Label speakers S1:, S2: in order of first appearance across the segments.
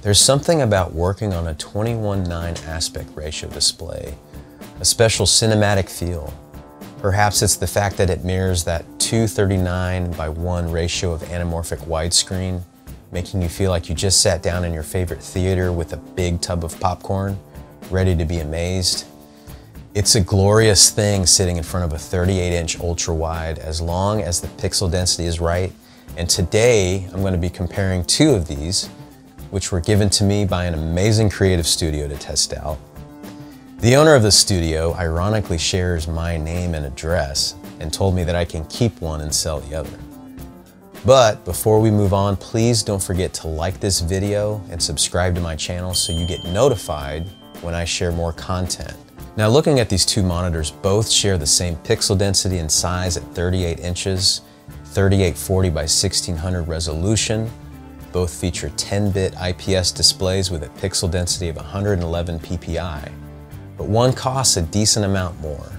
S1: There's something about working on a 21:9 aspect ratio display, a special cinematic feel. Perhaps it's the fact that it mirrors that 2:39:1 ratio of anamorphic widescreen, making you feel like you just sat down in your favorite theater with a big tub of popcorn, ready to be amazed. It's a glorious thing sitting in front of a 38-inch ultra-wide as long as the pixel density is right. And today I'm going to be comparing two of these, which were given to me by an amazing creative studio to test out. The owner of the studio ironically shares my name and address and told me that I can keep one and sell the other. But before we move on, please don't forget to like this video and subscribe to my channel so you get notified when I share more content. Now, looking at these two monitors, both share the same pixel density and size at 38 inches, 3840 by 1600 resolution. Both feature 10-bit IPS displays with a pixel density of 111 ppi, but one costs a decent amount more.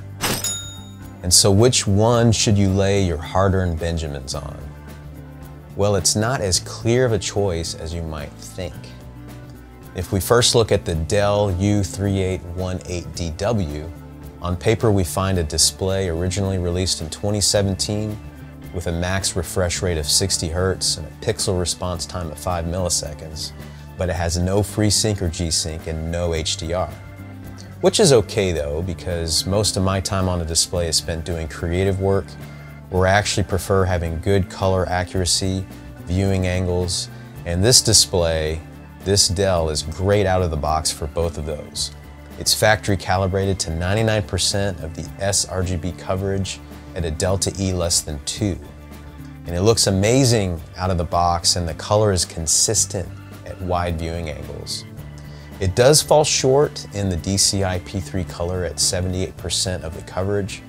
S1: And so which one should you lay your hard-earned Benjamins on? Well, it's not as clear of a choice as you might think. If we first look at the Dell U3818DW, on paper we find a display originally released in 2017 with a max refresh rate of 60 Hz and a pixel response time of 5 milliseconds, but it has no FreeSync or G-Sync and no HDR. Which is okay though, because most of my time on a display is spent doing creative work, where I actually prefer having good color accuracy, viewing angles, and this display, this Dell, is great out of the box for both of those. It's factory calibrated to 99% of the sRGB coverage at a delta E less than 2. And it looks amazing out of the box, and the color is consistent at wide viewing angles. It does fall short in the DCI P3 color at 78% of the coverage,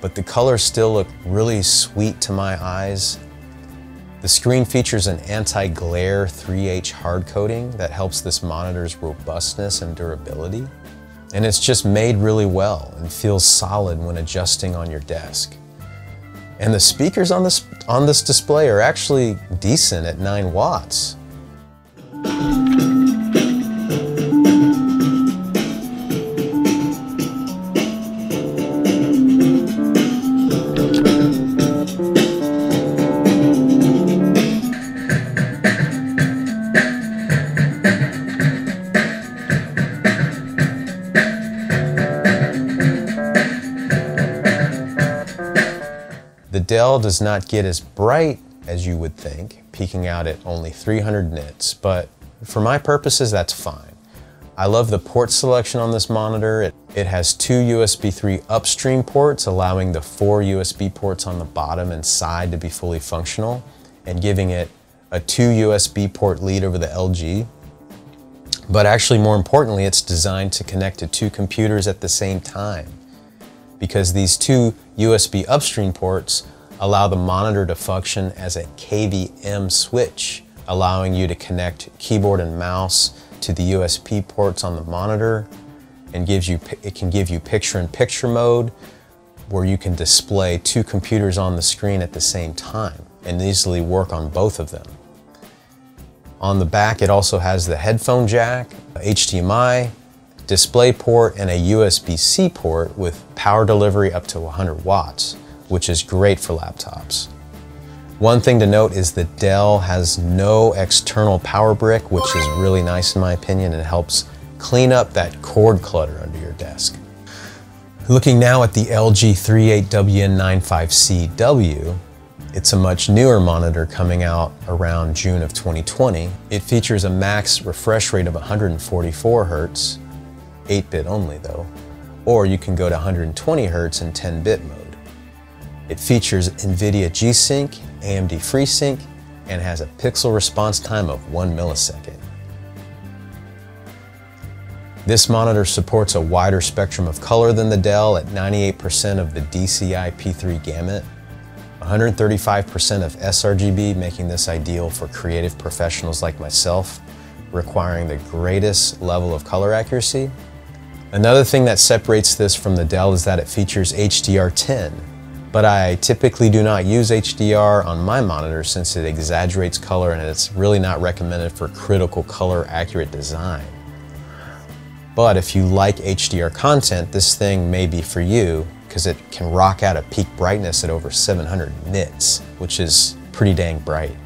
S1: but the colors still look really sweet to my eyes. The screen features an anti-glare 3H hard coating that helps this monitor's robustness and durability. And it's just made really well and feels solid when adjusting on your desk. And the speakers on this display are actually decent at 9 watts. The Dell does not get as bright as you would think, peaking out at only 300 nits, but for my purposes, that's fine. I love the port selection on this monitor. It has 2 USB 3 upstream ports, allowing the 4 USB ports on the bottom and side to be fully functional, and giving it a 2 USB port lead over the LG. But actually, more importantly, it's designed to connect to 2 computers at the same time, because these 2 USB upstream ports allow the monitor to function as a KVM switch, allowing you to connect keyboard and mouse to the USB ports on the monitor, and it can give you picture-in-picture mode, where you can display 2 computers on the screen at the same time and easily work on both of them. On the back, it also has the headphone jack, HDMI, DisplayPort, and a USB-C port with power delivery up to 100 watts, which is great for laptops. One thing to note is that Dell has no external power brick, which is really nice in my opinion, and helps clean up that cord clutter under your desk. Looking now at the LG 38WN95C-W, it's a much newer monitor coming out around June of 2020. It features a max refresh rate of 144 Hz, 8-bit only though, or you can go to 120 Hz in 10-bit mode. It features NVIDIA G-Sync, AMD FreeSync, and has a pixel response time of 1 millisecond. This monitor supports a wider spectrum of color than the Dell at 98% of the DCI P3 gamut, 135% of sRGB, making this ideal for creative professionals like myself, requiring the greatest level of color accuracy. Another thing that separates this from the Dell is that it features HDR10, but I typically do not use HDR on my monitor since it exaggerates color and it's really not recommended for critical color accurate design. But if you like HDR content, this thing may be for you because it can rock out a peak brightness at over 700 nits, which is pretty dang bright.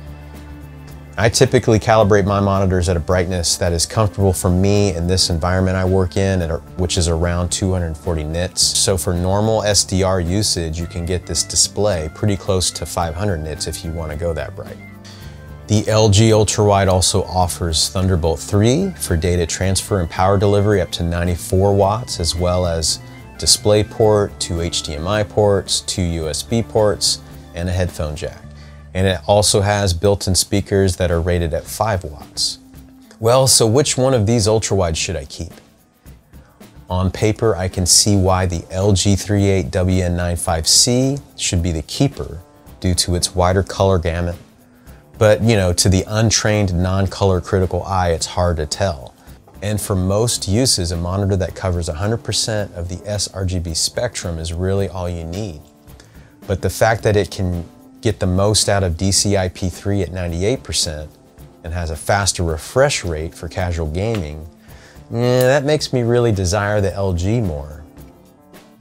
S1: I typically calibrate my monitors at a brightness that is comfortable for me in this environment I work in, which is around 240 nits. So for normal SDR usage, you can get this display pretty close to 500 nits if you want to go that bright. The LG Ultrawide also offers Thunderbolt 3 for data transfer and power delivery up to 94 watts, as well as DisplayPort, 2 HDMI ports, 2 USB ports, and a headphone jack. And it also has built-in speakers that are rated at 5 watts. Well, so which one of these ultrawides should I keep? On paper, I can see why the LG 38WN95C should be the keeper due to its wider color gamut. But, you know, to the untrained, non-color critical eye, it's hard to tell. And for most uses, a monitor that covers 100% of the sRGB spectrum is really all you need. But the fact that it can get the most out of DCI-P3 at 98% and has a faster refresh rate for casual gaming, that makes me really desire the LG more.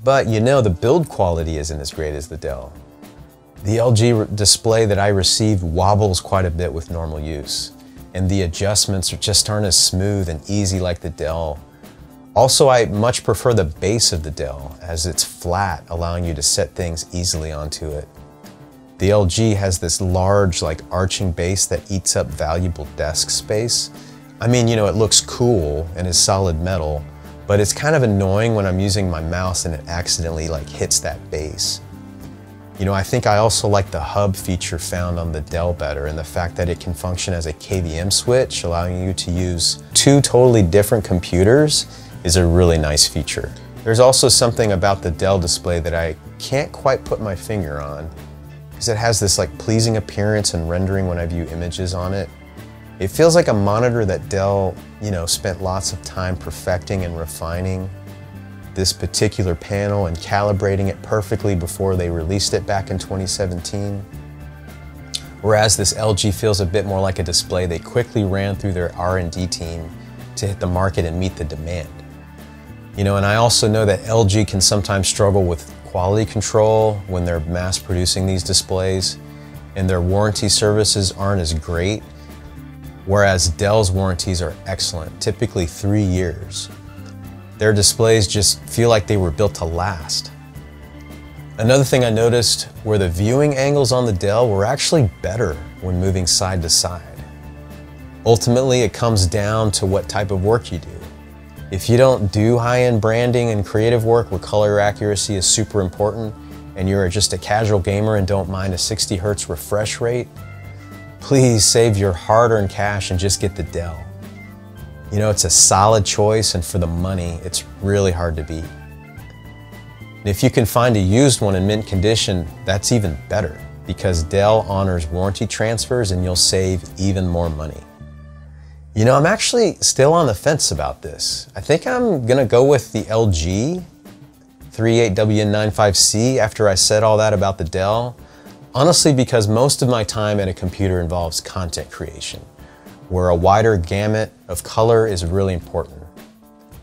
S1: But you know, the build quality isn't as great as the Dell. The LG display that I received wobbles quite a bit with normal use, and the adjustments just aren't as smooth and easy like the Dell. Also, I much prefer the base of the Dell, as it's flat, allowing you to set things easily onto it. The LG has this large, arching base that eats up valuable desk space. I mean, you know, it looks cool and is solid metal, but it's kind of annoying when I'm using my mouse and it accidentally hits that base. You know, I think I also like the hub feature found on the Dell better, and the fact that it can function as a KVM switch, allowing you to use 2 totally different computers, is a really nice feature. There's also something about the Dell display that I can't quite put my finger on, because it has this pleasing appearance and rendering when I view images on it. It feels like a monitor that Dell, you know, spent lots of time perfecting and refining this particular panel and calibrating it perfectly before they released it back in 2017. Whereas this LG feels a bit more like a display they quickly ran through their R&D team to hit the market and meet the demand. You know, and I also know that LG can sometimes struggle with quality control when they're mass producing these displays, and their warranty services aren't as great, whereas Dell's warranties are excellent, typically 3 years. Their displays just feel like they were built to last. Another thing I noticed were the viewing angles on the Dell were actually better when moving side to side. Ultimately, it comes down to what type of work you do. If you don't do high-end branding and creative work where color accuracy is super important, and you're just a casual gamer and don't mind a 60 Hz refresh rate, please save your hard-earned cash and just get the Dell. You know, it's a solid choice, and for the money, it's really hard to beat. And if you can find a used one in mint condition, that's even better, because Dell honors warranty transfers and you'll save even more money. You know, I'm actually still on the fence about this. I think I'm gonna go with the LG 38WN95C after I said all that about the Dell. Honestly, because most of my time at a computer involves content creation, where a wider gamut of color is really important.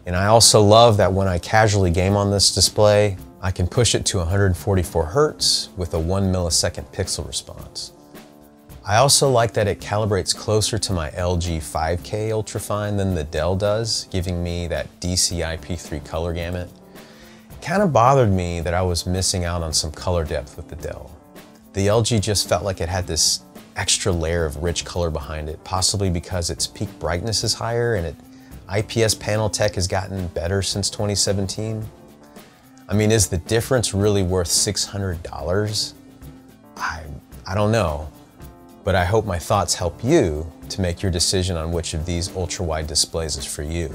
S1: And I also love that when I casually game on this display, I can push it to 144 Hz with a 1 millisecond pixel response. I also like that it calibrates closer to my LG 5K ultrafine than the Dell does, giving me that DCI-P3 color gamut. It kind of bothered me that I was missing out on some color depth with the Dell. The LG just felt like it had this extra layer of rich color behind it, possibly because its peak brightness is higher and IPS panel tech has gotten better since 2017. I mean, is the difference really worth $600? I don't know, but I hope my thoughts help you to make your decision on which of these ultra-wide displays is for you.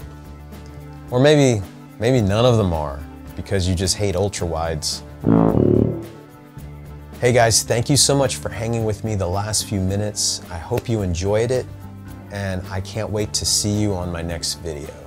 S1: Or maybe none of them are, because you just hate ultra-wides. Hey guys, thank you so much for hanging with me the last few minutes. I hope you enjoyed it, and I can't wait to see you on my next video.